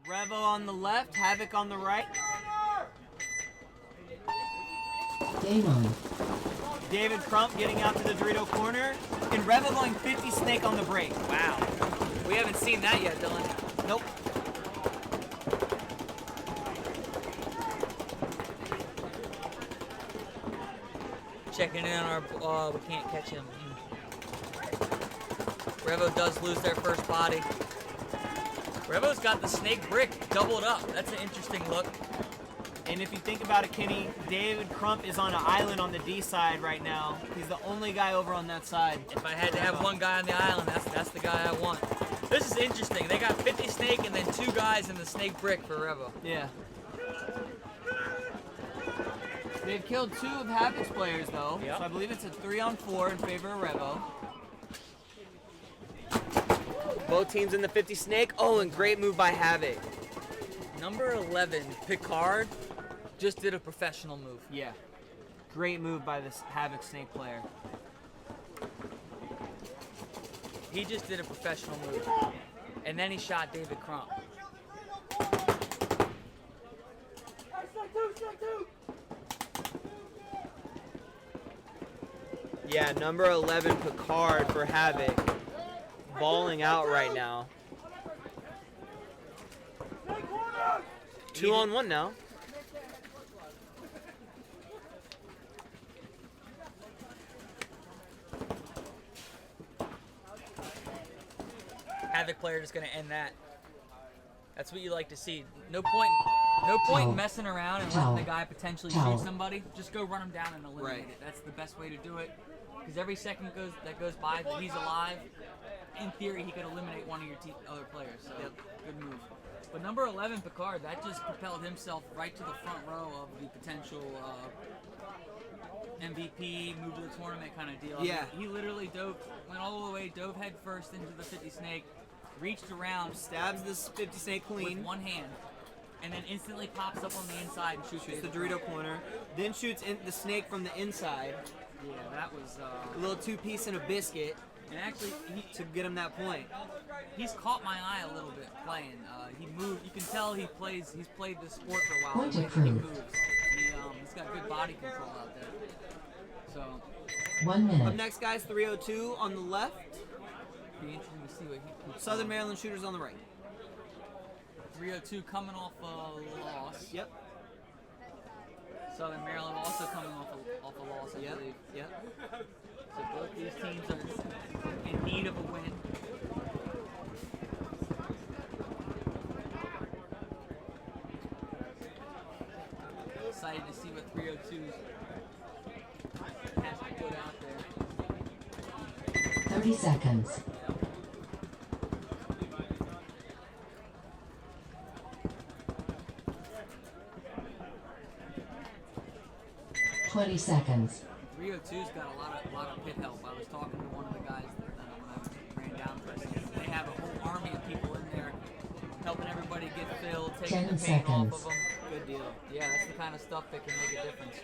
Revo on the left, Havoc on the right. Game on. David Crump getting out to the Dorito corner. And Revo going 50 snake on the break. Wow. We haven't seen that yet, Dylan. Nope. Checking in on our, we can't catch him. Revo does lose their first body. Revo's got the snake brick doubled up. That's an interesting look. And if you think about it, Kenny, David Crump is on an island on the D side right now. He's the only guy over on that side. If I had to have one guy on the island, that's the guy I want. This is interesting. They got 50 snake and then 2 guys in the snake brick for Revo. Yeah. They've killed 2 of Havoc's players though, Yep. So I believe it's a 3-on-4 in favor of Revo. Both teams in the 50 snake. Oh, and great move by Havoc. Number 11, Picard, just did a professional move. Yeah. Great move by this Havoc snake player. He just did a professional move. And then he shot David Crump. Yeah, number 11 Picard for Havoc. Balling out right now. 2-on-1 now. Havoc player just gonna end that. That's what you like to see. No point messing around and letting the guy potentially shoot somebody. Just go run him down and eliminate it. That's the best way to do it. Because every second that goes by that he's alive, in theory he could eliminate one of your other players. So good move. But number 11 Picard, that just propelled himself right to the front row of the potential MVP, move to the tournament kind of deal. Yeah. He literally went all the way, dove head first into the 50 snake, reached around, Stabs this 50 snake clean. with one hand, and then instantly pops up on the inside and shoots The Dorito corner. Then shoots in the snake from the inside. Yeah, that was A little 2-piece and a biscuit and actually to get him that point. he's caught my eye a little bit playing. He moved. You can tell he's played the sport for a while. Point The way approved. he moves. He's got good body control out there. So 1 Up minute. next, guys, 302 on the left. be interesting to see what he keeps Southern on. Maryland shooters on the right. 302 coming off a loss. Yep. Southern Maryland also coming off a loss, I believe. Yep. So both these teams are in need of a win. Excited to see what 302 has to put out there. 30 seconds. Twenty seconds. 302's got a lot of pit help. I was talking to one of the guys when I ran down pressing. They have a whole army of people in there helping everybody get filled, taking 10 the paint off seconds. of them. Good deal. Yeah, that's the kind of stuff that can make a difference.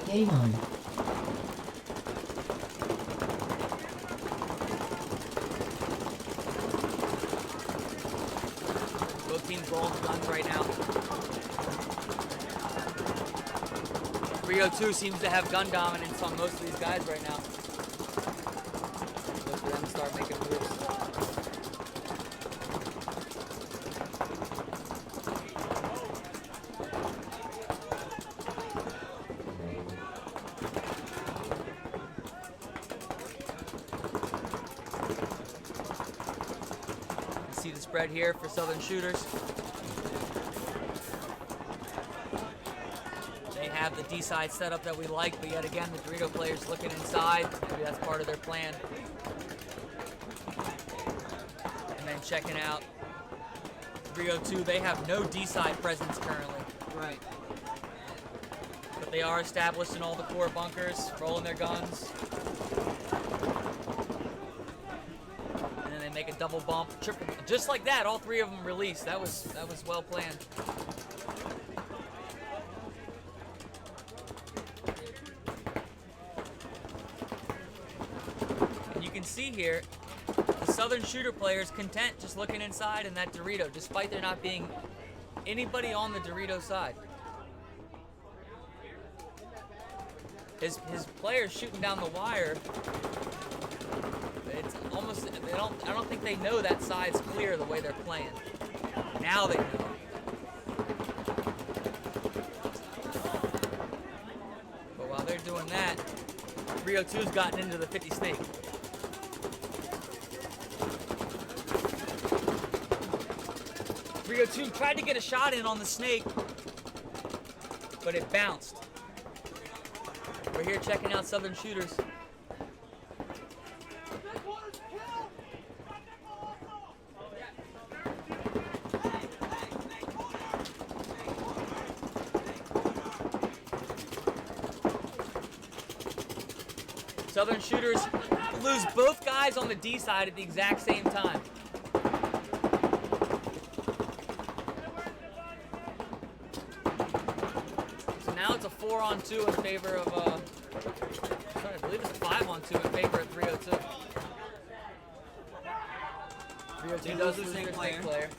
Game on. Both teams rolling the guns right now. 302 seems to have gun dominance on most of these guys right now. Look for them to start making moves. See the spread here for Southern shooters. They have the D side setup that we like, but yet again, the Dorito players looking inside. Maybe that's part of their plan. And then checking out 302, they have no D side presence currently, Right. but they are established in all the core bunkers, rolling their guns. And then they make a double bump, triple, just like that. All 3 of them released. That was well planned. can see here, the Southern shooter player is content just looking inside in that Dorito, despite there not being anybody on the Dorito side. His player's shooting down the wire. It's almost, I don't think they know that side's clear the way they're playing. Now they know. But while they're doing that, 302's gotten into the 50 snake. .302 tried to get a shot in on the snake, but it bounced. We're here checking out Southern shooters. Southern shooters lose both guys on the D side at the exact same time. So now it's a 4-on-2 in favor of, I believe it's a 5-on-2 in favor of 302. 302 does lose their snake player.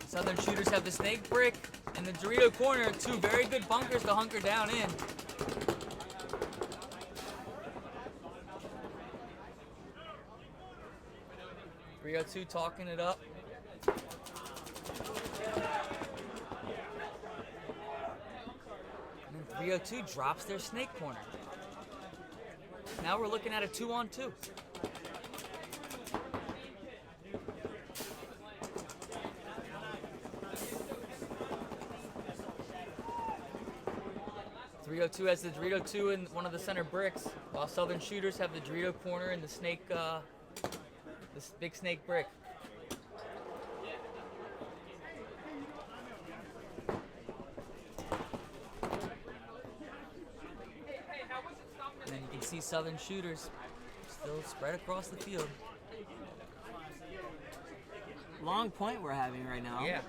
Southern shooters have the snake brick and the Dorito corner, two very good bunkers to hunker down in. .302 talking it up. And then 302 drops their snake corner. Now we're looking at a 2-on-2. .302 has the Dorito 2 in one of the center bricks, while Southern shooters have the Dorito corner and the snake, this big snake brick. And then you can see Southern shooters still spread across the field. Long point we're having right now. Yeah.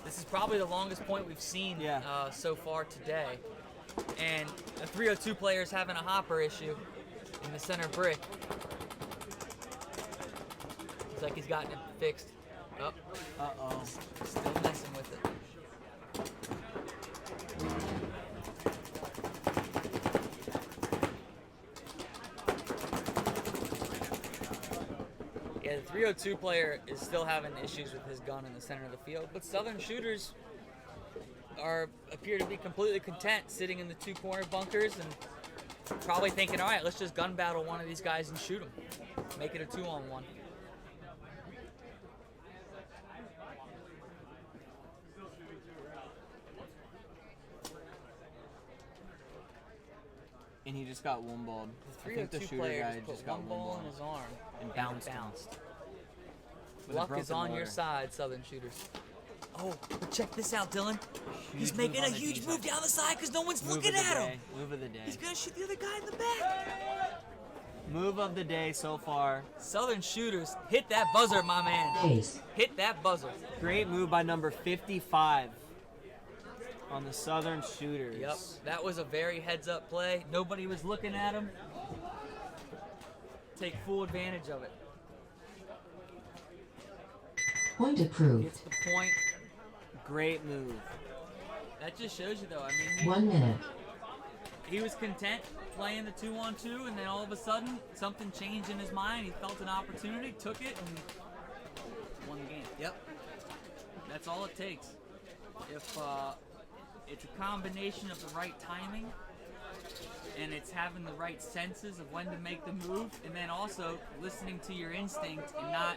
This is probably the longest point we've seen so far today. And the 302 player is having a hopper issue in the center brick. Looks like he's gotten it fixed. Oh. Uh-oh. Still messing with it. Yeah, the 302 player is still having issues with his gun in the center of the field, but Southern shooters appear to be completely content sitting in the two corner bunkers and probably thinking, all right, let's just gun battle one of these guys and shoot him. Make it a 2-on-1. And he just got one balled. The 302 player just put one ball in his arm and bounced. Luck is on your side, Southern shooters. Oh, but check this out, Dylan. He's making a huge move down the side because no one's looking at him. Move of the day. He's going to shoot the other guy in the back. Move of the day so far. Southern shooters, hit that buzzer, my man. Ace. Hit that buzzer. Great move by number 55 on the Southern shooters. Yep, that was a very heads-up play. Nobody was looking at him. Take full advantage of it. Point approved. Gets the point. Great move. That just shows you, though. I mean, 1 minute. he was content playing the 2-on-2, and then all of a sudden, something changed in his mind. He felt an opportunity, took it, and won the game. Yep. That's all it takes. If it's a combination of the right timing, and it's having the right senses of when to make the move, and then also listening to your instinct and not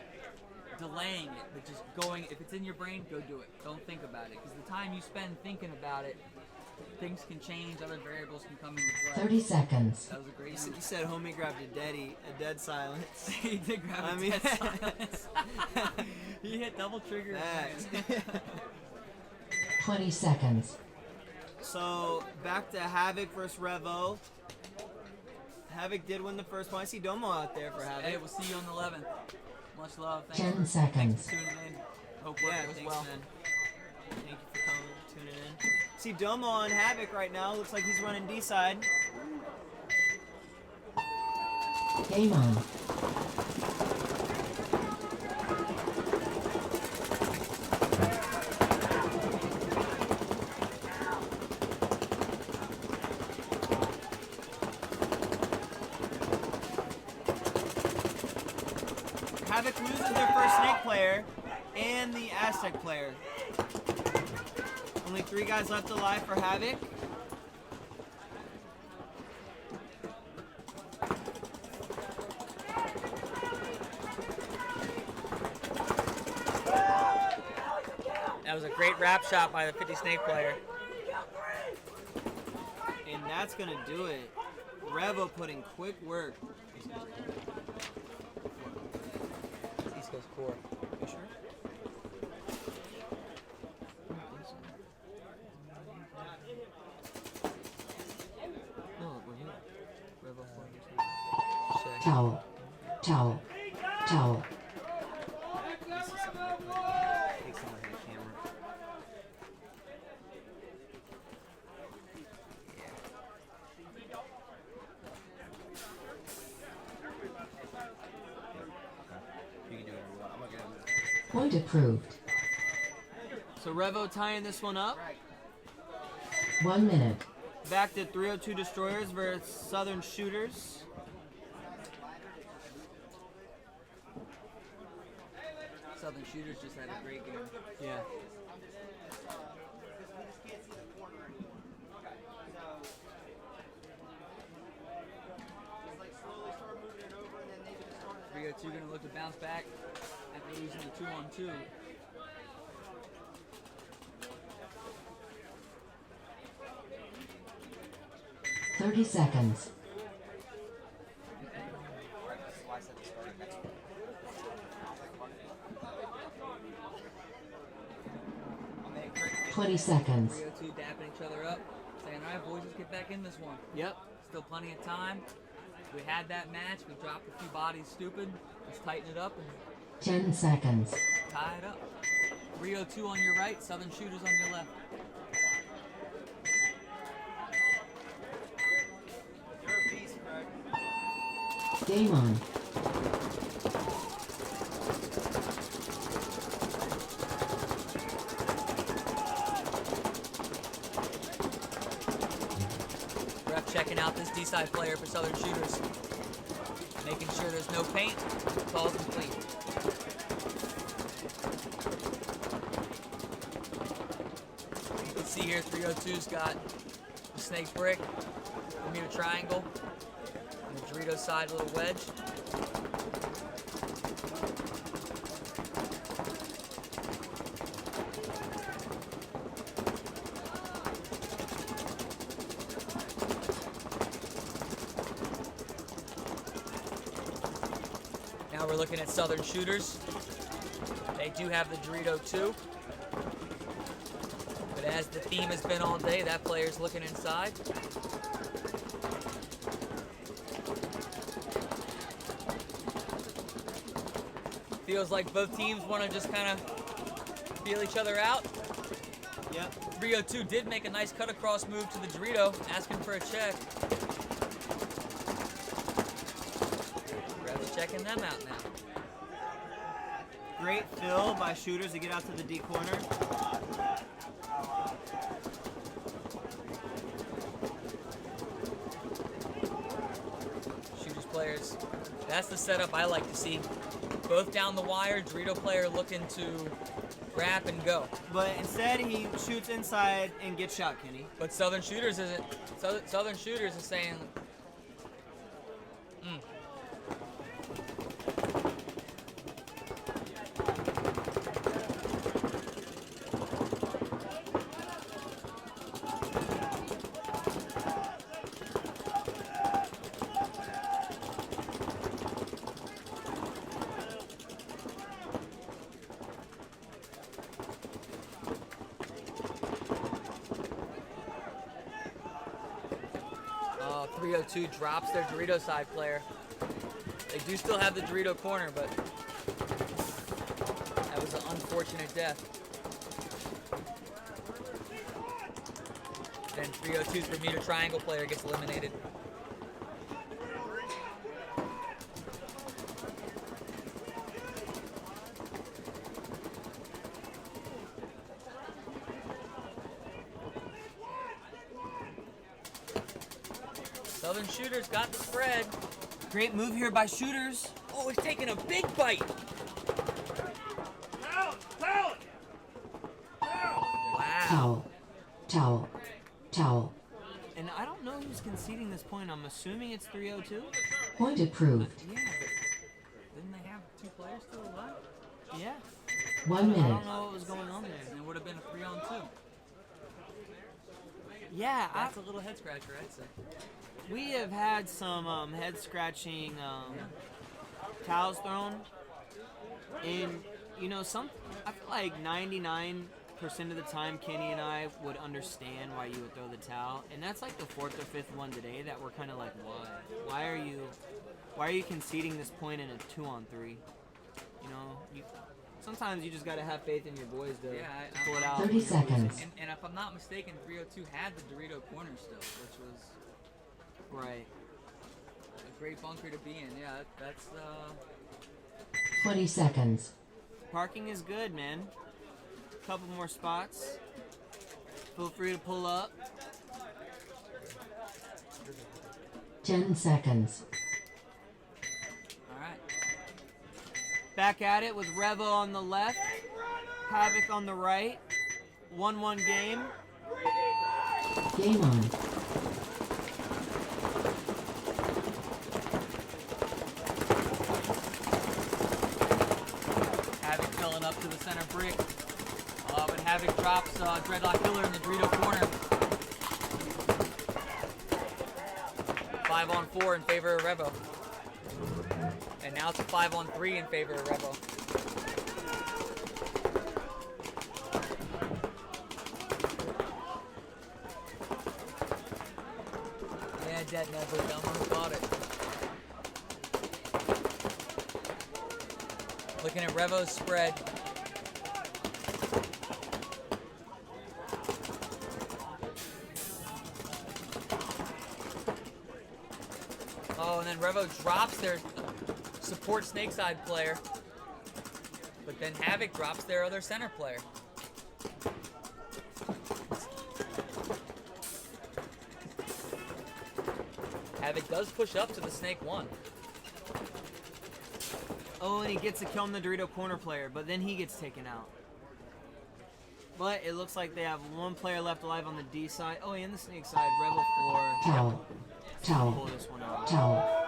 delaying it, but just going, if it's in your brain, go do it. Don't think about it, because the time you spend thinking about it, things can change, other variables can come into play. 30 seconds. That was a great You said homie grabbed a dead silence. He did grab a dead silence. He hit double trigger. 20 seconds. So back to Havoc versus Revo. Havoc did win the first one. I see Domo out there for Havoc. Hey, we'll see you on the 11th. Much love. Thanks 10 for seconds. tuning in. Hope work goes thanks, well. man. Thank you for coming, tuning in. See Domo on Havoc right now. Looks like he's running D side. Game on. Havoc loses their first Snake player and the Aztec player. Only 3 guys left alive for Havoc. That was a great wrap shot by the 50 Snake player. And that's gonna do it. Revo putting quick work. East Coast core. You sure? No, we're here. Revo 4. Towel. Towel. Towel. Point approved. So Revo tying this one up. 1 minute. Back to 302 Destroyers versus Southern Shooters. Southern Shooters just had a great game. Yeah. Two going to look to bounce back after losing the 2-on-2. Thirty seconds. Twenty seconds. 302 dapping each other up, saying, all right, boys, let's get back in this one. Yep. Still plenty of time. We had that match. We dropped a few bodies stupid. Let's tighten it up and 10 seconds. tie it up. 302 on your right, Southern Shooters on your left. You're a beast, Greg. Game on. Ref checking out this D-side player for Southern Shooters. Making sure there's no paint. Calls complete. You can see here 302's got the snake brick, Bermuda triangle, and the Dorito side little wedge. Now we're looking at Southern Shooters. They do have the Dorito too. But as the theme has been all day, that player's looking inside. Feels like both teams want to just kind of feel each other out. Yep. 302 did make a nice cut across move to the Dorito, asking for a check. Ref's checking them out now. Great fill by Shooters to get out to the D corner. Shooters players, that's the setup I like to see. Both down the wire, Dorito player looking to grab and go. But instead he shoots inside and gets shot, Kenny. But Southern Shooters isn't. Southern Shooters is saying, 302 drops their Dorito side player. They do still have the Dorito corner, but that was an unfortunate death. then 302's Bermuda Triangle player gets eliminated. Southern Shooters got the spread. Great move here by Shooters. Oh, he's taking a big bite. Wow. Towel. Towel. And I don't know who's conceding this point. I'm assuming it's 302. Point approved. Yeah, but didn't they have 2 players still alive? Yeah. 1 I minute. don't know what was going on there. And it would have been a 3-on-2. Yeah, That's a little head scratcher, I'd say. we have had some head scratching towels thrown. And, you know, I feel like 99% of the time Kenny and I would understand why you would throw the towel. And that's like the 4th or 5th one today that we're kind of like, why? Why are you conceding this point in a 2-on-3? You know, sometimes you just got to have faith in your boys to pull it out. 30 seconds. And if I'm not mistaken, 302 had the Dorito corner still, which was Right. a great bunker to be in. Yeah, that's 20 seconds. Parking is good, man. Couple more spots. Feel free to pull up. 10 seconds. all right. Back at it with Revo on the left, Havoc on the right. 1-1 game. Game on. Havoc filling up to the center brick. But Havoc drops Dreadlock Killer in the Dorito corner. 5-on-4 in favor of Revo. And now it's a 5-on-3 in favor of Revo. Yeah, Dead never almost got it. Looking at Revo's spread. Oh, and then Revo drops their support Snakeside player. But then Havoc drops their other center player. Havoc does push up to the Snake 1. Oh, and he gets a kill on the Dorito corner player, but then he gets taken out. But it looks like they have 1 player left alive on the D side. Oh, and the Snake side, Rebel 4. Towel. Pull Towel. this one out. Towel.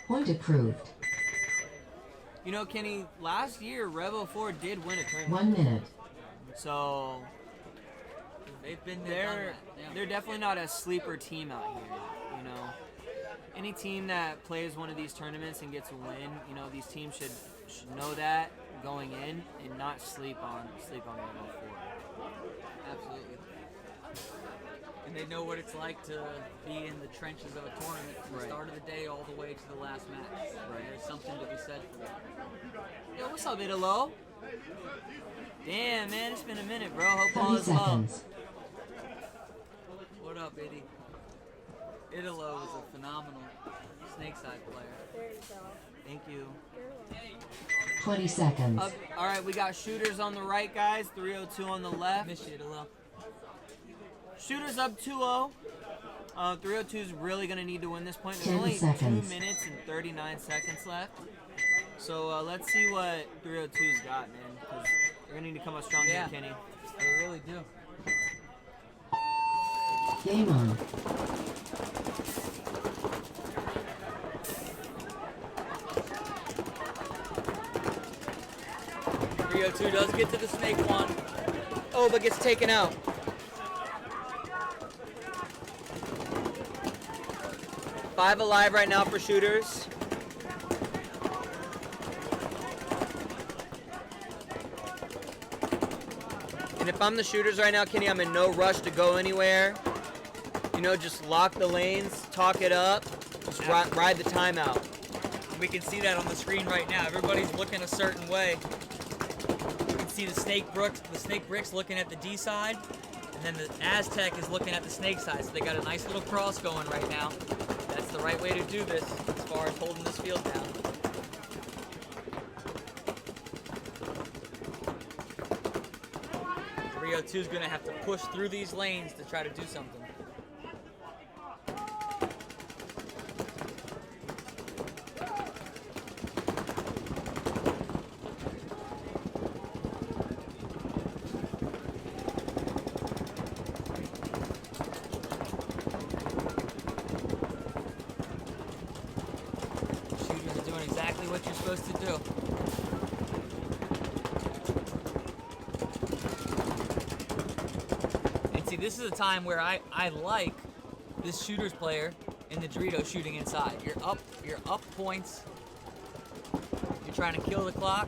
Point approved. You know, Kenny, last year Rebel 4 did win a tournament. 1 minute. So They've been there. they're definitely not a sleeper team out here. You know, any team that plays one of these tournaments and gets a win, you know, these teams should know that going in and not sleep on Rebel 4. Absolutely. And they know what it's like to be in the trenches of a tournament from the start of the day all the way to the last match. Right. There's something to be said for that. Yo, what's up, Italo? Damn, man, it's been a minute, bro. Hope all 30 is well. seconds. What up, Itty? Italo is a phenomenal Snakeside player. Thank you. 20 seconds. All right, we got Shooters on the right, guys. 302 on the left. Miss you, Italo. Shooters up 2-0. 302 is really going to need to win this point. There's 10 only seconds. 2 minutes and 39 seconds left. So let's see what 302's got, man. Because they're going to need to come up strong here, Kenny. They really do. Game on. .302 does get to the Snake 1. Oh, but gets taken out. Five alive right now for Shooters. And if I'm the Shooters right now, Kenny, I'm in no rush to go anywhere. You know, just lock the lanes, talk it up, just ride the timeout. We can see that on the screen right now. Everybody's looking a certain way. You can see the Snake Bricks looking at the D side. And then the Aztec is looking at the snake side, so they got a nice little cross going right now. That's the right way to do this as far as holding this field down. Rio 2 is going to have to push through these lanes to try to do something. Shooters are doing exactly what you're supposed to do. See, this is a time where I like this shooter's player in the Dorito shooting inside. You're up points. You're trying to kill the clock.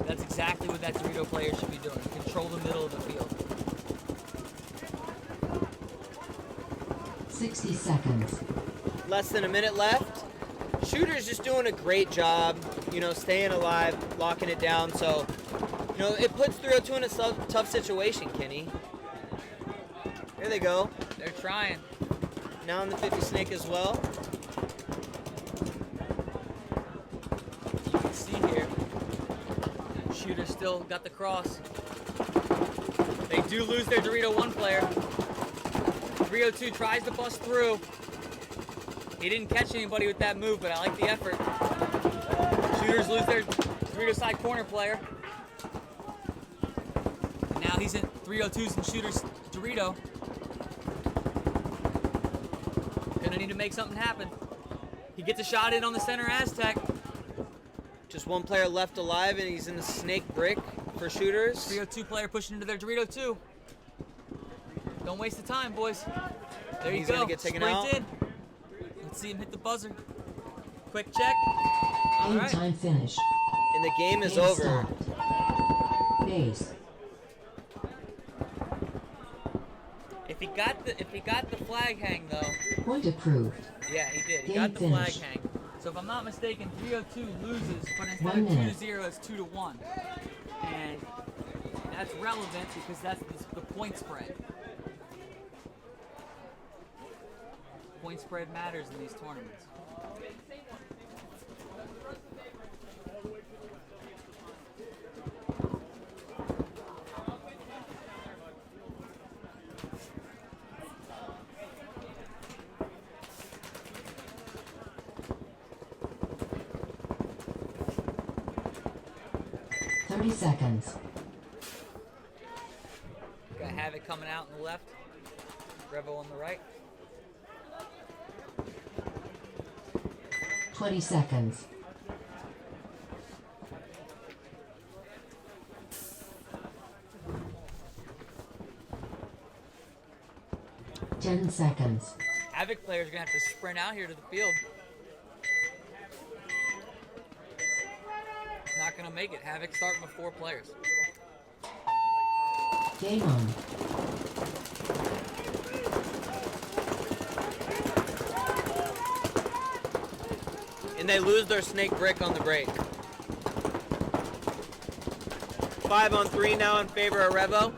That's exactly what that Dorito player should be doing. Control the middle of the field. 60 seconds. Less than a minute left. Shooter's just doing a great job, you know, staying alive, locking it down. So, you know, it puts 302 in a tough situation, Kenny. There they go. They're trying. Now in the 50 snake as well. You can see here, shooter still got the cross. They do lose their Dorito 1 player. Dorito 2 tries to bust through. He didn't catch anybody with that move, but I like the effort. Shooters lose their Dorito side corner player. And now he's in 302's and shooters Dorito. Gonna need to make something happen. He gets a shot in on the center Aztec. Just one player left alive, and he's in the snake brick for shooters. 302 player pushing into their Dorito 2. Don't waste the time, boys. There you He's go. gonna get taken Sprint out. in. Let's see him hit the buzzer. Quick check. All Game right. time finished. And the game is Game over. stopped. Base. If he got the flag hang though. Point approved. Yeah, he did. He Game got the flag finished. hang. So if I'm not mistaken, 302 loses, but instead 1 of 2 minute. to 0, it's 2 to 1. And that's relevant because that's the point spread. Point spread matters in these tournaments. Seconds. Got Havoc coming out on the left, Revo on the right. 20 seconds. Ten seconds. Havoc players are gonna have to sprint out here to the field. Not gonna make it. Havoc starting with 4 players. Game on. And they lose their snake brick on the break. 5-on-3 now in favor of Revo.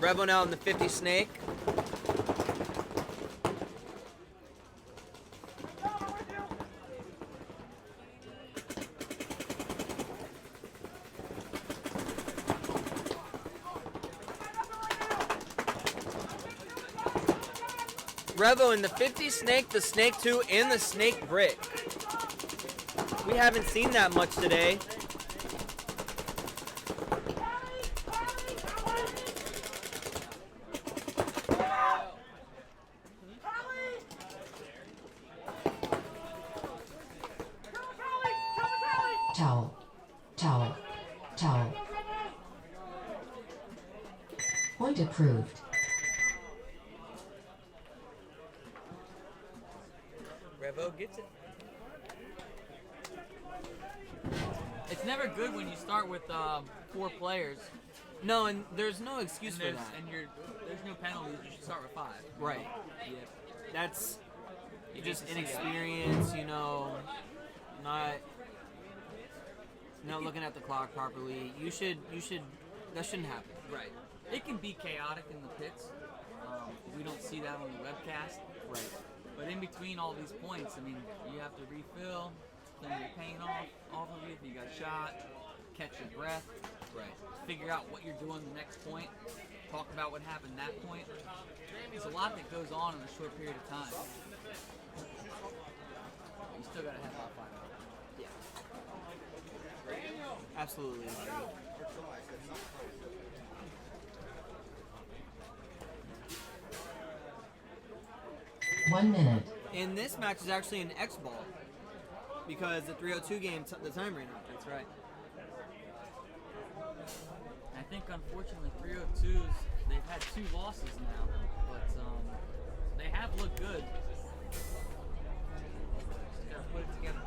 Revo now in the 50 snake. Revo in the 50 snake, the snake 2, and the snake brick. We haven't seen that much today. Towel. Towel. Towel. Point approved. Revo gets it. It's never good when you start with 4 players No, and there's no excuse for that. And there's no penalties. You should start with 5. Right. Yeah. That's just inexperience, you know, not looking at the clock properly. You should that shouldn't happen. Right. It can be chaotic in the pits. We don't see that on the webcast. Right. But in between all these points, I mean, you have to refill, clean your paint off of you if you got shot, catch your breath, Right. figure out what you're doing the next point, talk about what happened that point. There's a lot that goes on in a short period of time. You still gotta have about 5 hours. Yeah. Absolutely. 1 minute. And this match is actually an X ball because the 302 game, the time ran out. That's right. I think unfortunately 302s, they've had 2 losses now, but they have looked good. Just gotta put it together.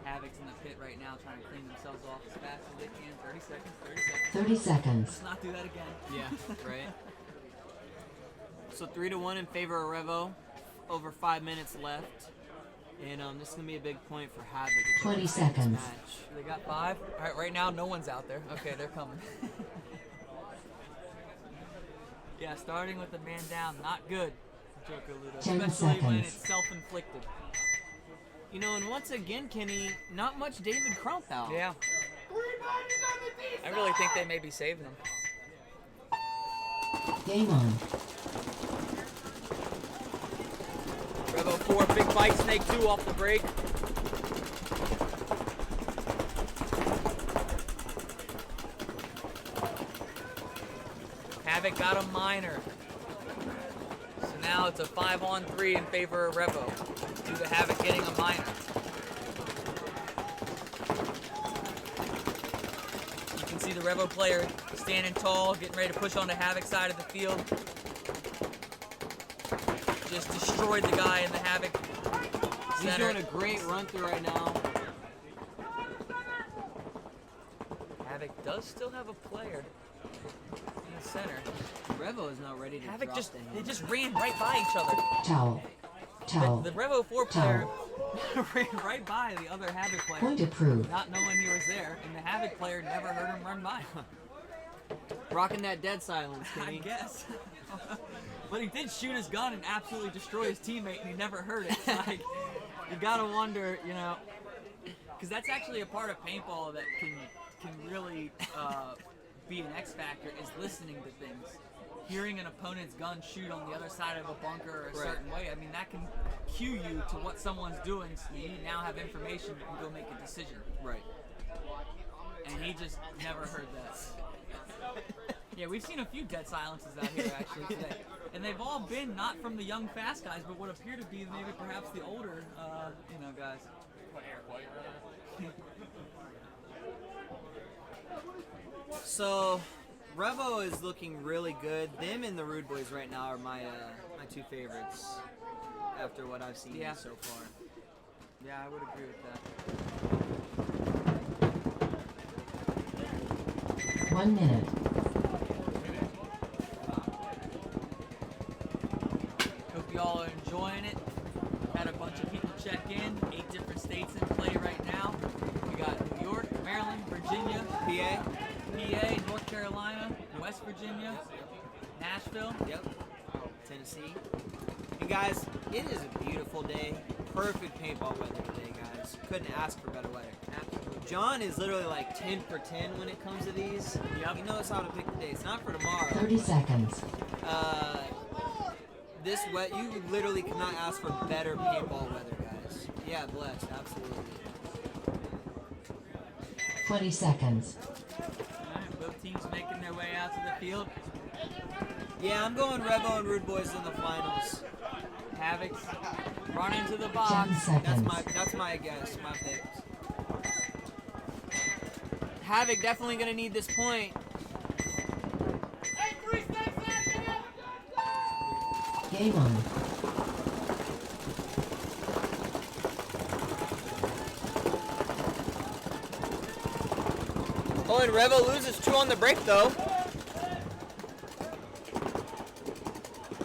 Havoc's in the pit right now trying to clean themselves off as fast as they can. 30 seconds, 30 seconds. 30 seconds. Let's not do that again. Yeah, right. So 3-1 in favor of Revo. Over 5 minutes left. And this is going to be a big point for Havoc. 20 seconds. Match. They got 5. All right, right now no one's out there. Okay, they're coming. Yeah, starting with the man down, not good. Joker Ludo. 10 Especially when seconds. it's self-inflicted. You know, and once again, Kenny, not much David Crump out. Yeah. I really think they may be saving him. Game on. Revo 4, big bite, Snake 2 off the break. Havoc got a minor. So now it's a 5-on-3 in favor of Revo, due to Havoc getting a minor. You can see the Revo player standing tall, getting ready to push on the Havoc side of the field. Just destroyed the guy in the Havoc He's center. doing a great run through right now. Havoc does still have a player in the center. Revo is not ready to Havoc drop just, the they hand. just ran right by each other. Towel. Towel. The Revo 4 player ran right by the other Havoc player, Point approved. not knowing he was there, and the Havoc player never heard him run by. Rocking that dead silence, I Kenny. guess. But he did shoot his gun and absolutely destroy his teammate, and he never heard it. Like, you gotta wonder, you know, because that's actually a part of paintball that can really be an X factor, is listening to things. Hearing an opponent's gun shoot on the other side of a bunker a certain way, I mean, that can cue you to what someone's doing, so you now have information you can go make a decision. Right. And he just never heard that. Yeah, we've seen a few dead silences out here actually today. And they've all been not from the young fast guys, but what appear to be maybe perhaps the older, you know, guys. So, Revo is looking really good. Them and the Rude Boys right now are my my 2 favorites after what I've seen Yeah. so far. Yeah, I would agree with that. 1 minute. Hope y'all are enjoying it. Had a bunch of people check in. 8 different states in play right now. We got New York, Maryland, Virginia, PA? PA, North Carolina, West Virginia, Nashville. Yep. Tennessee. And guys, it is a beautiful day. Perfect paintball weather today, guys. Couldn't ask for better weather. Absolutely. John is literally like 10 for 10 when it comes to these. Yep. He knows how to pick the day. It's not for tomorrow. 30 seconds. This wet, you literally cannot ask for better paintball weather, guys. Yeah, blessed, absolutely. 20 seconds. Alright, both teams making their way out to the field. Yeah, I'm going Revo and Rude Boys in the finals. Havoc's running to the 10 box. seconds. That's my guess, my pick. Havoc definitely gonna need this point. Game on. Oh, and Revo loses 2 on the break, though.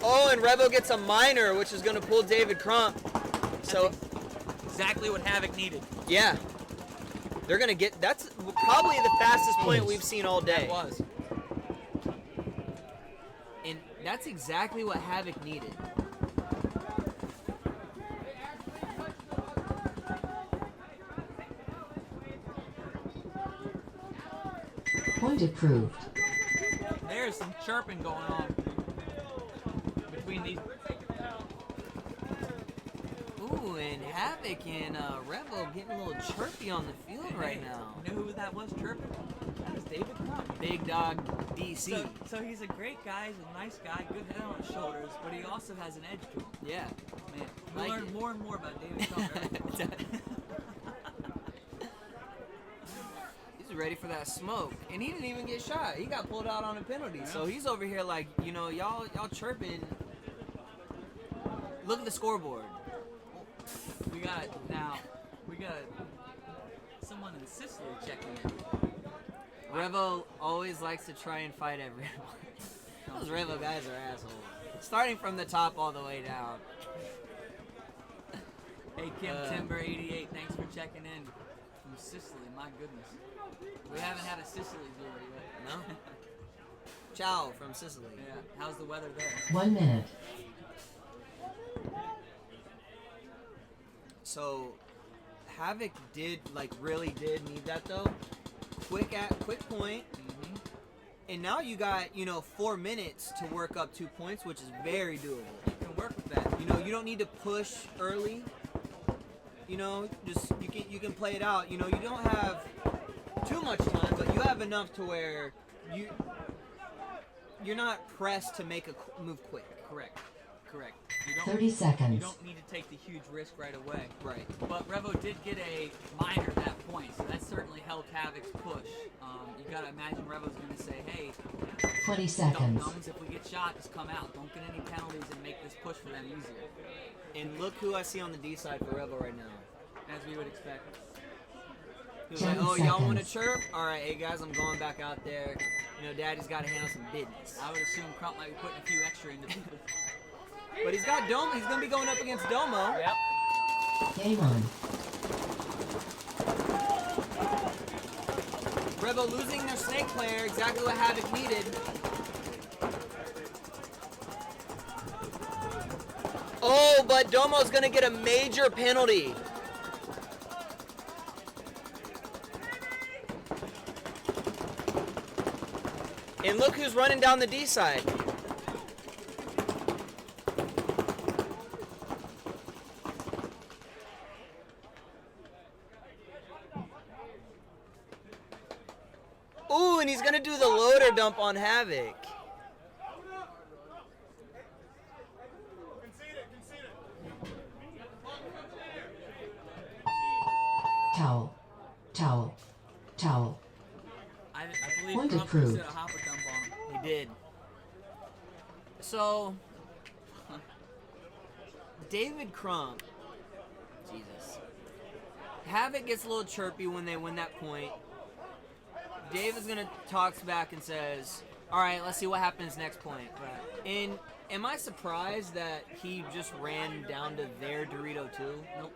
Oh, and Revo gets a minor, which is going to pull David Crump. So exactly what Havoc needed. Yeah. They're going to get... That's probably the fastest point we've seen all day. That was. And that's exactly what Havoc needed. Point approved. There's some chirping going on between these. Ooh, and Havoc and Revo getting a little chirpy on the field right now. You know who that was chirping? That was David Crump. Big Dog DC. So he's a great guy, he's a nice guy, good head on his shoulders, but he also has an edge to him. Yeah. Man, we learn more and more about David Crump every month. He's ready for that smoke. And he didn't even get shot. He got pulled out on a penalty. Yeah. So he's over here like, you know, y'all chirping. Look at the scoreboard. We got someone in Sicily checking in. Revo always likes to try and fight everyone. Those Revo guys are assholes. Starting from the top all the way down. Hey, Kim Timber 88, thanks for checking in from Sicily. My goodness. We haven't had a Sicily viewer yet. No? Ciao from Sicily. Yeah. How's the weather there? 1 minute. So, Havoc really did need that though. Quick point. Mm-hmm. And now you got, 4 minutes to work up 2 points, which is very doable. You can work with that. You don't need to push early. Just you can play it out. You don't have too much time, but you have enough to where you're not pressed to make a move quick. Correct. 30 seconds. You don't need to take the huge risk right away. Right. But Revo did get a minor at that point, so that certainly helped Havoc's push. You gotta imagine Revo's gonna say, hey, 20 seconds. Dum-dums, if we get shot, just come out. Don't get any penalties and make this push for them easier. And look who I see on the D side for Revo right now. As we would expect. Who's like, oh, y'all want to chirp? All right, hey guys, I'm going back out there. Daddy's got to handle some business. I would assume Crump might be putting a few extra into people. But he's got Domo. He's going to be going up against Domo. Yep. Game on. Revo losing their snake player, exactly what Havoc needed. Oh, but Domo's going to get a major penalty. And look who's running down the D side. Ooh, and he's going to do the loader dump on Havoc. Towel. I believe Point Crump approved. just did a hopper dump on him. He did. So, David Crump, Jesus. Havoc gets a little chirpy when they win that point. David's gonna talks back and says, "All right, let's see what happens next point." Right. And am I surprised that he just ran down to their Dorito too? Nope.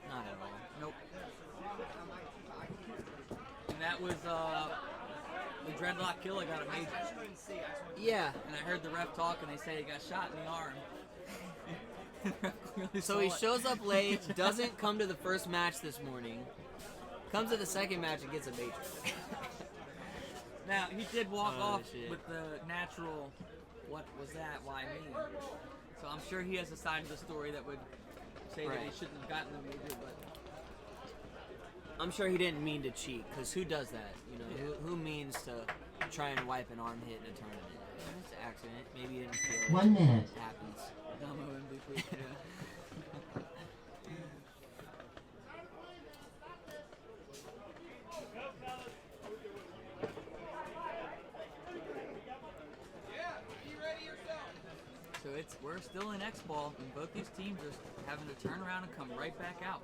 Not at all. Nope. And that was the Dreadlock Killer got a major. Yeah. And I heard the ref talk and they say he got shot in the arm. Really So he shows up late, doesn't come to the first match this morning, comes to the second match and gets a major. Now, he did walk off shit. with the natural, what was that, why me? So I'm sure he has a side of the story that would say that he shouldn't have gotten the major, but... I'm sure he didn't mean to cheat, because who does that? Who means to try and wipe an arm hit in a tournament? It's an accident. Maybe he didn't feel it. 1 minute. It happens. Domo MVP, yeah. So we're still in X-Ball, and both these teams are having to turn around and come right back out.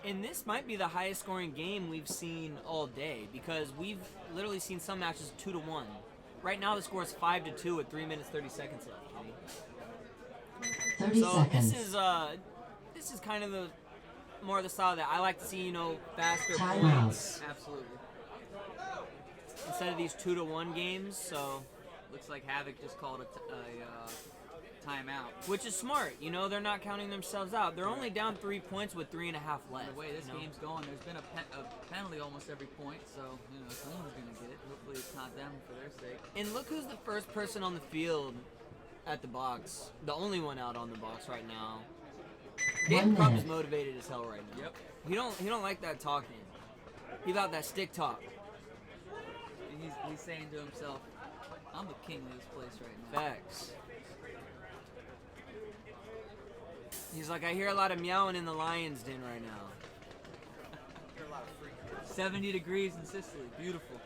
And this might be the highest scoring game we've seen all day because we've literally seen some matches 2-1. Right now the score is 5-2 with 3 minutes 30 seconds left. 30 seconds. This is kind of the more of the style that I like to see. You know, faster Timeout. points Absolutely. instead of these 2-1 games. So Looks like Havoc just called a timeout. which is smart. You know, they're not counting themselves out. They're only down 3 points with 3.5 left. The way this you know? game's going, there's been a penalty almost every point, so you know someone's gonna get it. Hopefully it's not them for their sake. And look who's the first person on the field at the box. The only one out on the box right now. 1 Dan Krupp is minute. motivated as hell right now. Yep. He don't like that talking. He about that stick talk. And he's saying to himself, "I'm the king of this place right now." Facts. He's like, I hear a lot of meowing in the lion's den right now. 70 degrees in Sicily, beautiful.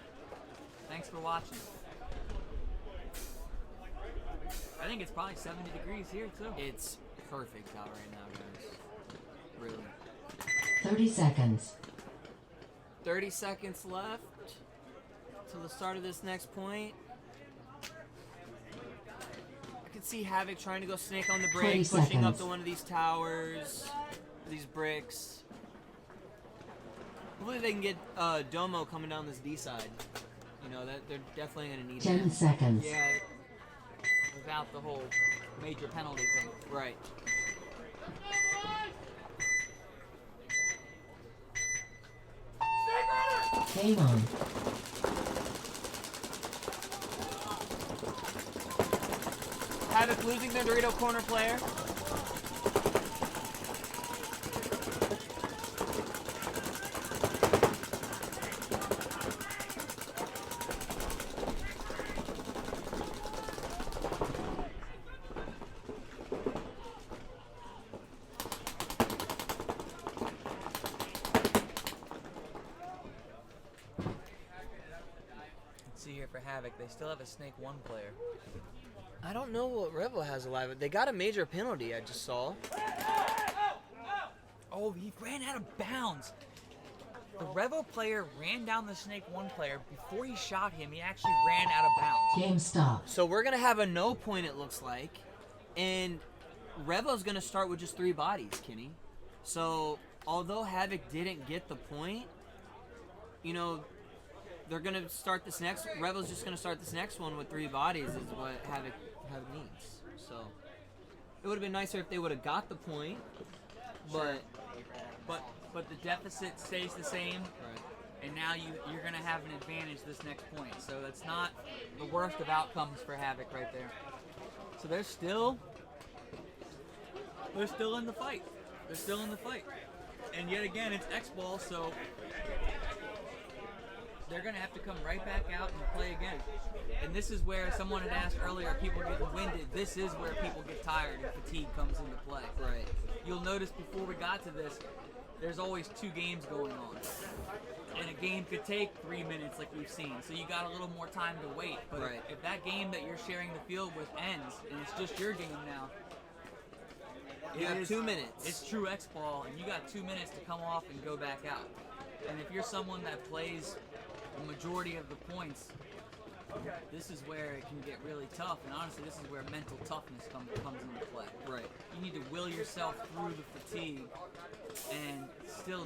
Thanks for watching. I think it's probably 70 degrees here too. It's perfect out right now, guys. Really. 30 seconds. 30 seconds left till the start of this next point. I can see Havoc trying to go snake on the 20 break, pushing up seconds. to one of these towers, these bricks. Hopefully they can get Domo coming down this D side. You know, that they're definitely going to need 10 him. seconds. Yeah, without the whole major penalty thing. Right. Game on. Havoc losing their Dorito corner player. Let's see here for Havoc. They still have a Snake 1 player. I don't know what Revo has alive. They got a major penalty, I just saw. Oh, he ran out of bounds. The Revo player ran down the Snake 1 player. Before he shot him, he actually ran out of bounds. Game stopped. So we're going to have a no point, it looks like. And Revo's going to start with just 3 bodies, Kenny. So, although Havoc didn't get the point, you know, they're going to start this next... Revo's just going to start this next one with 3 bodies is what Havoc needs. So, it would have been nicer if they would have got the point, but... But the deficit stays the same. Right. And now you're going to have an advantage this next point. So that's not the worst of outcomes for Havoc right there. So they're still in the fight. They're still in the fight. And yet again, it's X-Ball, so they're going to have to come right back out and play again. And this is where someone had asked earlier, are people getting winded? This is where people get tired and fatigue comes into play. Right. You'll notice before we got to this, there's always 2 games going on. And a game could take 3 minutes like we've seen. So you got a little more time to wait. But Right. if that game that you're sharing the field with ends, and it's just your game now, You have is- 2 minutes. It's true X-Ball, and you got 2 minutes to come off and go back out. And if you're someone that plays the majority of the points, this is where it can get really tough. And honestly, this is where mental toughness comes into play. Right. You need to will yourself through the fatigue and still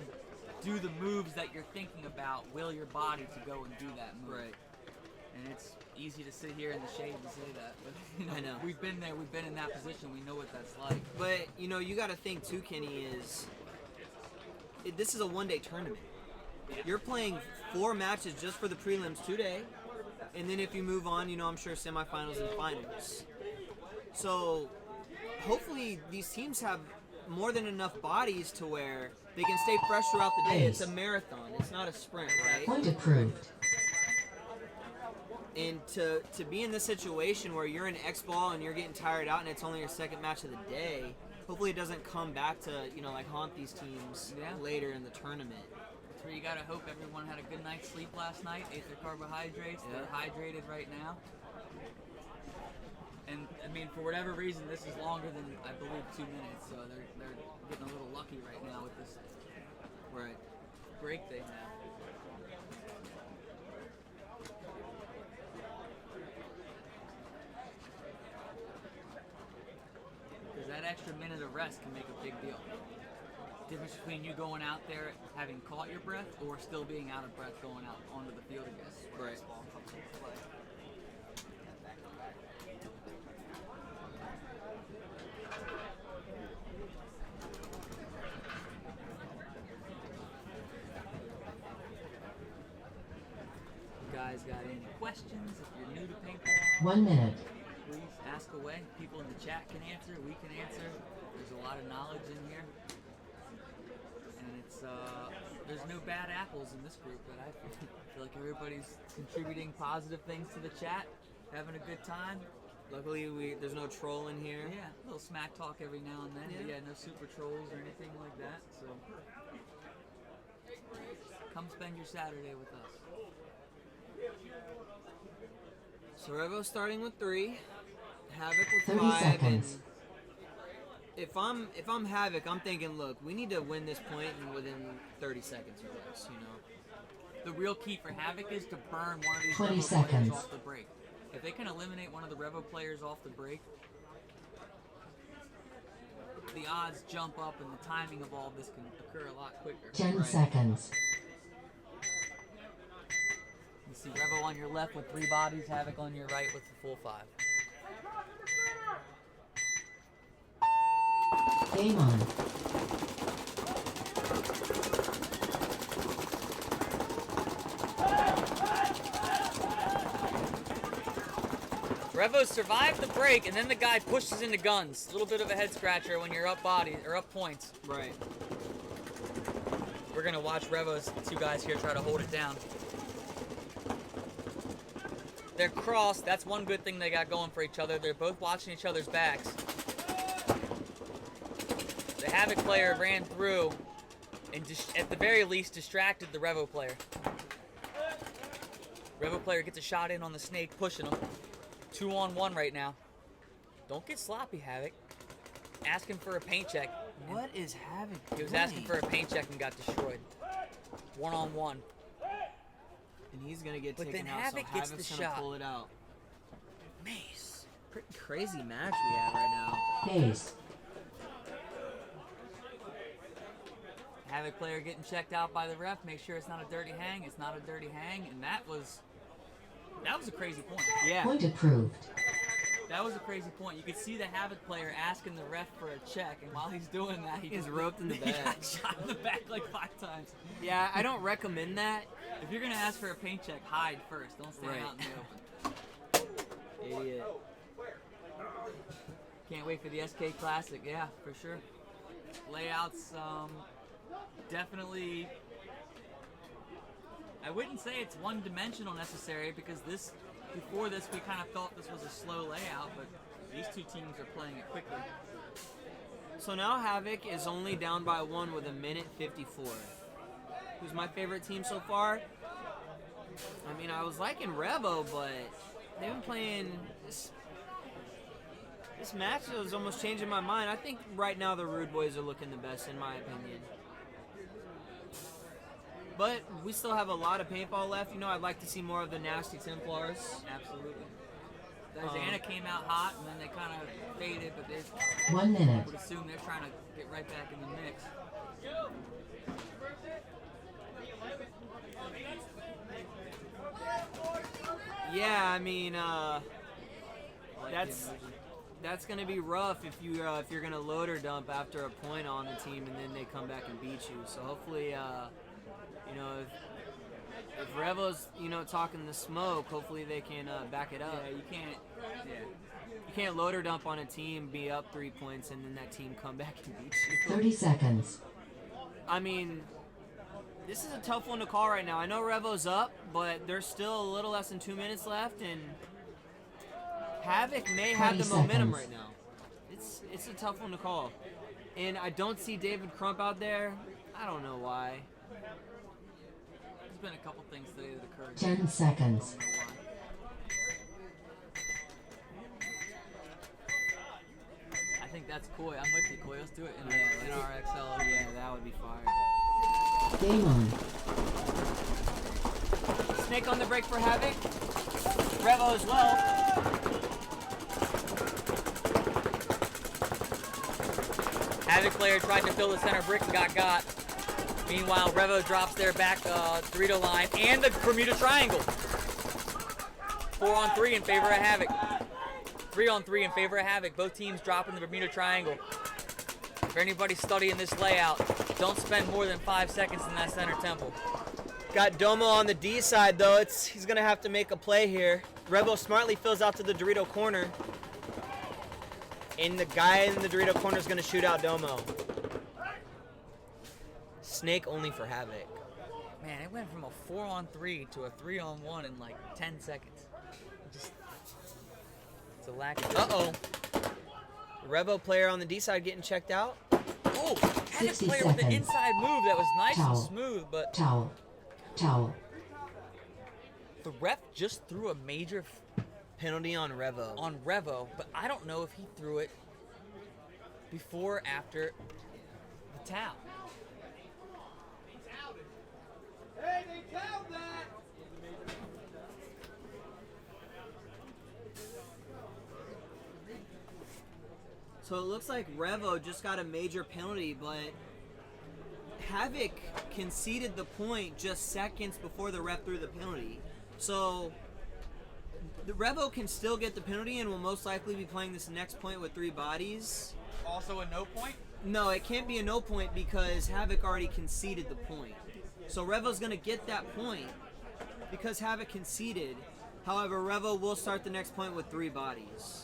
do the moves that you're thinking about. Will your body to go and do that move. Right. And it's easy to sit here in the shade and say that, but you know, I know. we've been there. We've been in that position. We know what that's like. But, you know, you got to think, too, Kenny, this is a one-day tournament. You're playing 4 matches just for the prelims today, and then if you move on, you know, I'm sure semifinals and finals. So, hopefully these teams have more than enough bodies to where they can stay fresh throughout the day. It's a marathon. It's not a sprint, right? Point approved. And to be in this situation where you're in X-Ball and you're getting tired out and it's only your second match of the day, hopefully it doesn't come back to, you know, like haunt these teams later in the tournament. That's where you gotta hope everyone had a good night's sleep last night, ate their carbohydrates, they're hydrated right now. And I mean, for whatever reason, this is longer than I believe 2 minutes, so they're getting a little lucky right now with this break they have. Because that extra minute of rest can make a big deal. Difference between you going out there having caught your breath or still being out of breath going out onto the field again. Right. You guys got any questions? If you're new to paintball, 1 minute. please ask away. People in the chat can answer. We can answer. There's a lot of knowledge in here. And it's, there's no bad apples in this group, but I feel like everybody's contributing positive things to the chat, having a good time. Luckily, there's no troll in here. Yeah, a little smack talk every now and then, but yeah, no super trolls or anything like that, so come spend your Saturday with us. So Revo's starting with 3, Havoc with 30 5, seconds. and if I'm Havoc, I'm thinking, look, we need to win this point within 30 seconds or less, you know. The real key for Havoc is to burn one of these 20 Revo seconds. players off the break. If they can eliminate one of the Revo players off the break, the odds jump up and the timing of all this can occur a lot quicker. 10 Right. seconds. You see Revo on your left with 3 bodies, Havoc on your right with the full 5. Game on. Revo survived the break, and then the guy pushes into guns. A little bit of a head scratcher when you're up body or up points. Right. We're gonna watch Revo's 2 guys here try to hold it down. They're crossed. That's one good thing they got going for each other. They're both watching each other's backs. The Havoc player ran through and at the very least distracted the Revo player. Revo player gets a shot in on the snake, pushing him. 2-on-1 right now. Don't get sloppy, Havoc. Asking for a paint check. What is Havoc He was doing? asking for a paint check and got destroyed. 1-on-1. And he's gonna get But taken then out, Havoc so gets Havoc's the gonna shot. pull it out. Mace. Pretty crazy match we have right now. Pace. Havoc player getting checked out by the ref. Make sure it's not a dirty hang. It's not a dirty hang, and that was a crazy point. Yeah. Point approved. That was a crazy point. You could see the Havoc player asking the ref for a check, and while he's doing that, he He's just roped in the he back. got shot in the back like 5 times. Yeah, I don't recommend that. If you're gonna ask for a paint check, hide first. Don't stand Right. out in the open. Idiot. Can't wait for the SK Classic. Yeah, for sure. Layouts, definitely. I wouldn't say it's one-dimensional necessary because before this we kind of thought this was a slow layout, but these 2 teams are playing it quickly. So now Havoc is only down by 1 with 1:54. Who's my favorite team so far? I mean, I was liking Revo, but they've been playing this match is almost changing my mind. I think right now the Rude Boys are looking the best, in my opinion. But we still have a lot of paintball left. You know, I'd like to see more of the Nasty Templars. Absolutely. Zana came out hot and then they kind of faded, but they 1 minute. would assume they're trying to get right back in the mix. Yeah, I mean, that's gonna be rough if you're gonna load or dump after a point on the team and then they come back and beat you. So hopefully, you know, if Revo's talking the smoke, hopefully they can back it up. Yeah, you can't. Yeah. You can't load or dump on a team, be up 3 points, and then that team come back and beat you. 30 seconds. I mean, this is a tough one to call right now. I know Revo's up, but there's still a little less than 2 minutes left, and Havoc may have the 20 momentum seconds. right now. It's a tough one to call. And I don't see David Crump out there. I don't know why. There's been a couple things today that occurred. 10 seconds. I don't know why. I think that's Koi. I'm with you, Koi. Let's do it in Yeah, our XL. Yeah, that would be fire. Game on. Snake on the break for Havoc. Revo as well. Havoc player tried to fill the center brick and got. Meanwhile, Revo drops their back Dorito line and the Bermuda Triangle. 4-on-3 in favor of Havoc. 3-on-3 in favor of Havoc. Both teams dropping the Bermuda Triangle. For anybody studying this layout, don't spend more than 5 seconds in that center temple. Got Domo on the D side though. He's gonna have to make a play here. Revo smartly fills out to the Dorito corner. And the guy in the Dorito corner is gonna shoot out Domo. Snake only for Havoc. Man, it went from a 4-on-3 to a 3-on-1 in like 10 seconds. It's a lack of... Uh-oh. Revo player on the D side getting checked out. Oh, Havoc player with an inside move that was nice and smooth, but... Towel. The ref just threw a major Penalty on Revo. But I don't know if he threw it before or after the towel. Hey, they towed that! So it looks like Revo just got a major penalty, but Havoc conceded the point just seconds before the ref threw the penalty. So the Revo can still get the penalty and will most likely be playing this next point with 3 bodies. Also a no point? No, it can't be a no point because Havoc already conceded the point. So Revo's going to get that point because Havoc conceded. However, Revo will start the next point with 3 bodies.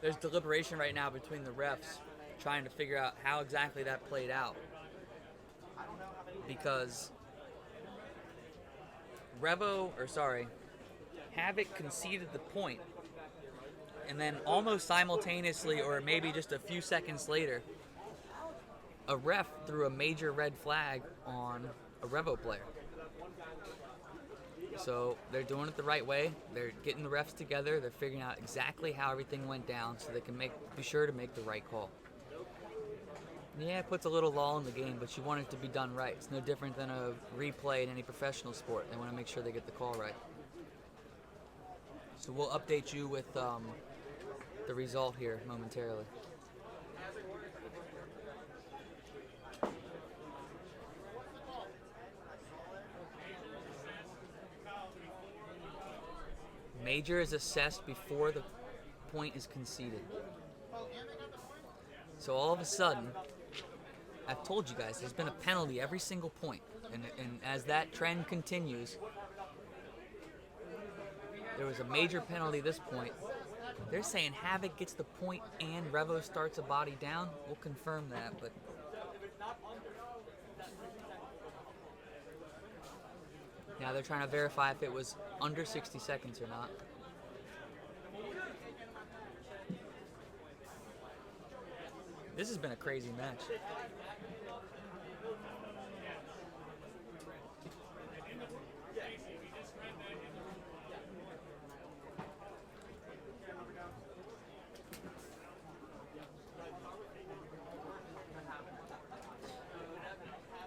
There's deliberation right now between the refs trying to figure out how exactly that played out. Because Havoc conceded the point, and then almost simultaneously, or maybe just a few seconds later, a ref threw a major red flag on a Revo player. So they're doing it the right way. They're getting the refs together. They're figuring out exactly how everything went down so they can be sure to make the right call. Yeah, it puts a little lull in the game, but you want it to be done right. It's no different than a replay in any professional sport. They want to make sure they get the call right. So we'll update you with the result here momentarily. Major is assessed before the point is conceded. So all of a sudden, I've told you guys, there's been a penalty every single point. And as that trend continues, there was a major penalty this point. They're saying Havoc gets the point and Revo starts a body down. We'll confirm that, but now they're trying to verify if it was under 60 seconds or not. This has been a crazy match.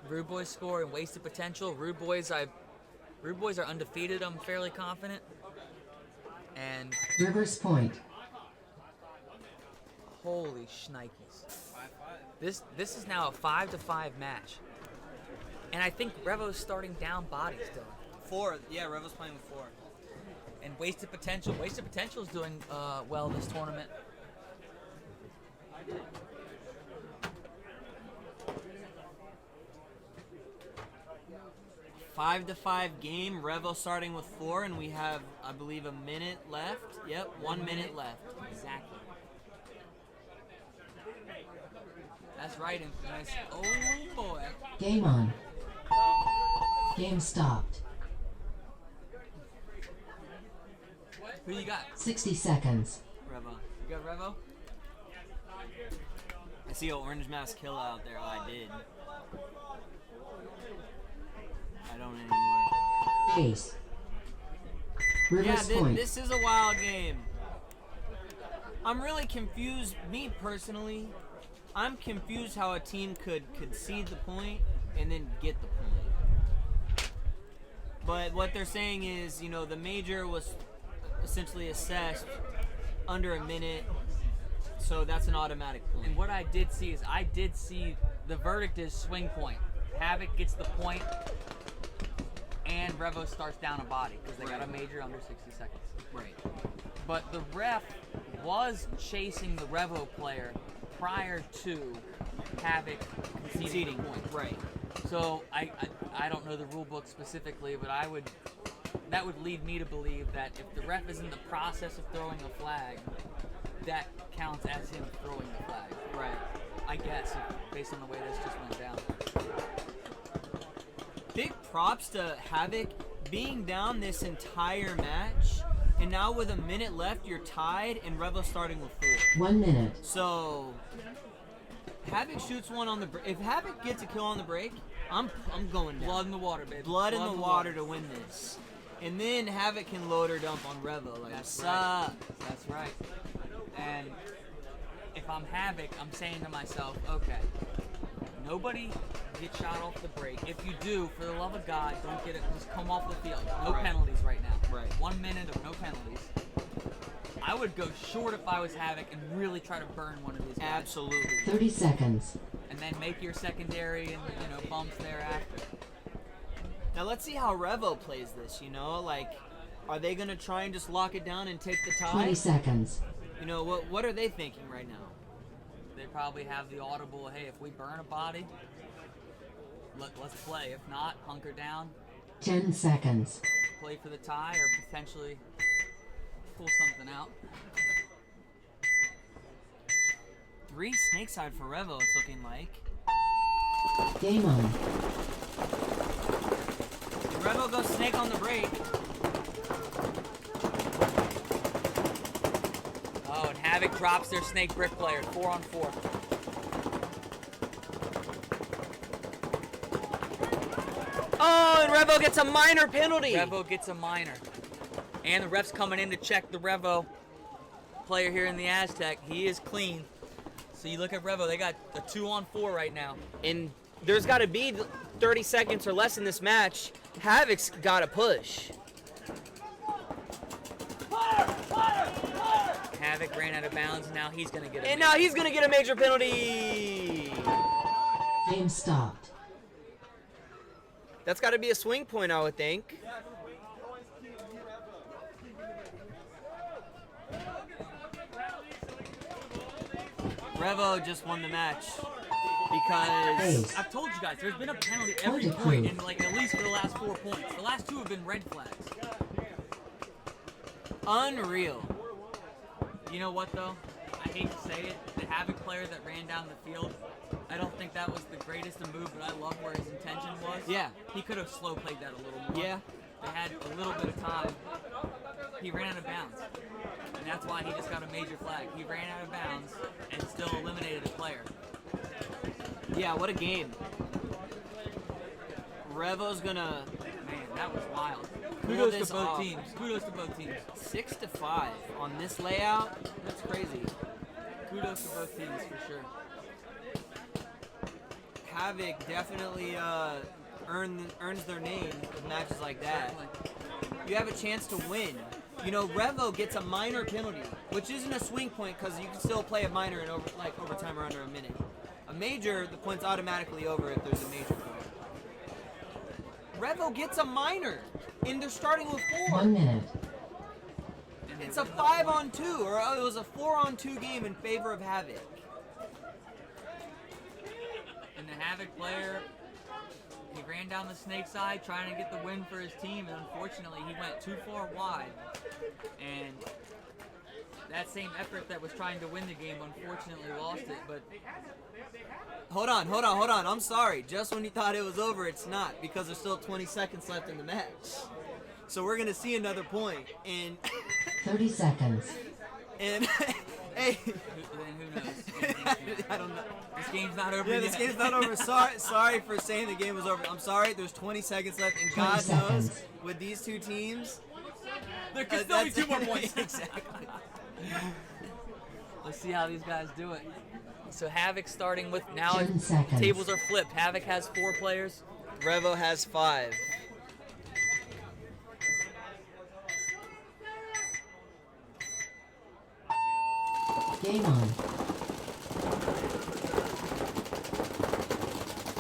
Rude Boys score and wasted potential. Rude Boys are undefeated, I'm fairly confident. And Rivers Point. holy shnikes. This is now a 5-5 match. And I think Revo's starting down bodies still. 4. Yeah, Revo's playing with 4. And Wasted Potential. Wasted Potential is doing well this tournament. Five to 5 game. Revo starting with 4, and we have, I believe, a minute left. Yep, 1 minute left. Exactly. That's right. And nice. Oh boy. Game on. Game stopped. Who you got? 60 seconds. Revo. You got Revo? I see an orange mask killer out there. Oh, I did. I don't anymore. Ace. Rivers Yeah, Point. this is a wild game. I'm really confused. Me personally, I'm confused how a team could concede the point and then get the point. But what they're saying is, you know, the major was essentially assessed under a minute, so that's an automatic point. And what I did see is the verdict is swing point. Havoc gets the point, and Revo starts down a body because they got a major under 60 seconds. Right. But the ref was chasing the Revo player prior to Havoc conceding the point. Right. So I don't know the rule book specifically, but that would lead me to believe that if the ref is in the process of throwing a flag, that counts as him throwing the flag. Right. I guess, based on the way this just went down. Big props to Havoc being down this entire match, and now with a minute left, you're tied, and Revo starting with 4. 1 minute. So Havoc shoots one on the break. If Havoc gets a kill on the break, I'm going down. Blood in the water, baby. Blood in the water to win this. And then Havoc can load or dump on Revo. Like, That's what's right. up? That's right. And if I'm Havoc, I'm saying to myself, okay, nobody get shot off the break. If you do, for the love of God, don't get it. Just come off the field. No penalties right now. Right. 1 minute of no penalties. I would go short if I was Havoc and really try to burn one of these guys. Absolutely. 30 seconds. And then make your secondary and bumps thereafter. Now let's see how Revo plays this, like, are they going to try and just lock it down and take the tie? 20 seconds. What are they thinking right now? They probably have the audible, hey, if we burn a body, let's play. If not, hunker down, 10 seconds. play for the tie, or potentially pull something out. 3 snakeside for Revo, it's looking like. Game on. Revo goes snake on the break. Oh, and Havoc drops their snake brick player, 4-on-4. Oh, and Revo gets a minor penalty. Revo gets a minor. And the ref's coming in to check the Revo player here in the Aztec. He is clean. So you look at Revo, they got a 2-on-4 right now. And there's got to be 30 seconds or less in this match. Havoc's got to push. Havoc ran out of bounds, and now he's going to get a And major. now he's going to get a major penalty. Game stopped. That's got to be a swing point, I would think. Revo just won the match. because I've told you guys, there's been a penalty every Point point, approved. and like at least for the last 4 points. The last 2 have been red flags. unreal. You know what though? I hate to say it, the Havoc player that ran down the field, I don't think that was the greatest of move, but I love where his intention was. Yeah. He could have slow played that a little more. Yeah. They had a little bit of time. He ran out of bounds. And that's why he just got a major flag. He ran out of bounds and still eliminated a player. Yeah, what a game. Revo's gonna Man, that was wild. pull Kudos this to both off. teams. Kudos to both teams. 6-5 on this layout. That's crazy. Kudos to both teams for sure. Havoc definitely earns their name in matches like that. Certainly. You have a chance to win. You know, Revo gets a minor penalty, which isn't a swing point because you can still play a minor in overtime or under a minute. A major, the point's automatically over if there's a major point. Revo gets a minor, and they're starting with 4. 1 minute. And It's a 5-on-2, or it was a 4-on-2 game in favor of Havoc. And the Havoc player, he ran down the snake side trying to get the win for his team, and unfortunately he went too far wide. And that same effort that was trying to win the game unfortunately lost it. But Hold on. I'm sorry. Just when you thought it was over, it's not, because there's still 20 seconds left in the match. So we're gonna see another point, and 30 seconds. and hey, then who knows? I don't know. This game's not over Yeah, yet. this game's not over. Sorry for saying the game was over. I'm sorry. There's 20 seconds left, and 20 God knows seconds. with these two teams, There could still be that's- 2 more points. Exactly. Let's see how these guys do it. So Havoc starting with now 10 seconds. tables are flipped. Havoc has 4 players. Revo has 5. Game on.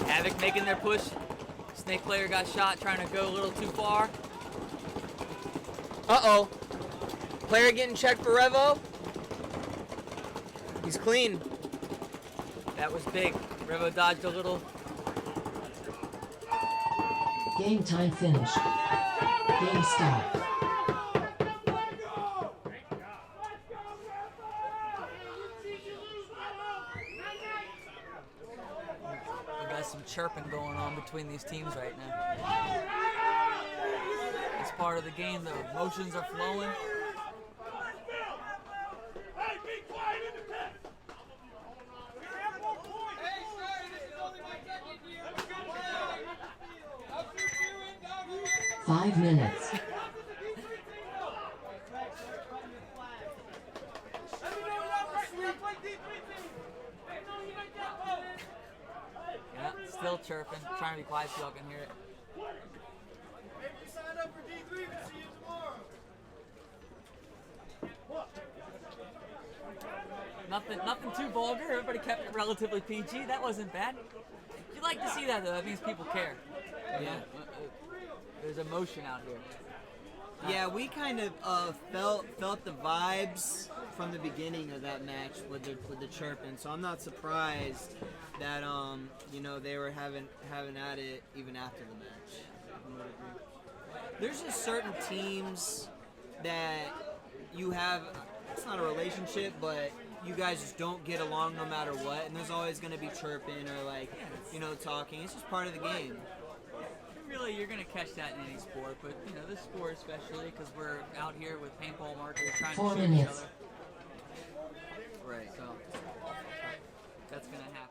Havoc making their push. Snake player got shot trying to go a little too far. Uh-oh. Player getting checked for Revo. He's clean. That was big. Revo dodged a little. Game time finished. Game stop. We got some chirping going on between these teams right now. It's part of the game. The emotions are flowing. Hey, be quiet in the pit! Hey, sir, this is only my second year. I'll shoot you in, dog. 5 minutes. Let me know you're not right. You're not playing D3 team. Hey, no, you make that vote. Yeah, still chirping. Trying to be quiet so y'all can hear it. Hey, we signed up for D3. We'll see you tomorrow. Nothing too vulgar. Everybody kept it relatively PG. That wasn't bad. You like to see that though. That means people care. Yeah. There's emotion out here. Yeah, we kind of felt the vibes from the beginning of that match with the chirping. So I'm not surprised that they were having at it even after the match. There's just certain teams that you have. It's not a relationship, but you guys just don't get along no matter what, and there's always going to be chirping or talking. It's just part of the game. Really, you're gonna catch that in any sport, but this sport especially because we're out here with paintball markers trying 4 to shoot each minutes. other. Right. So that's gonna happen.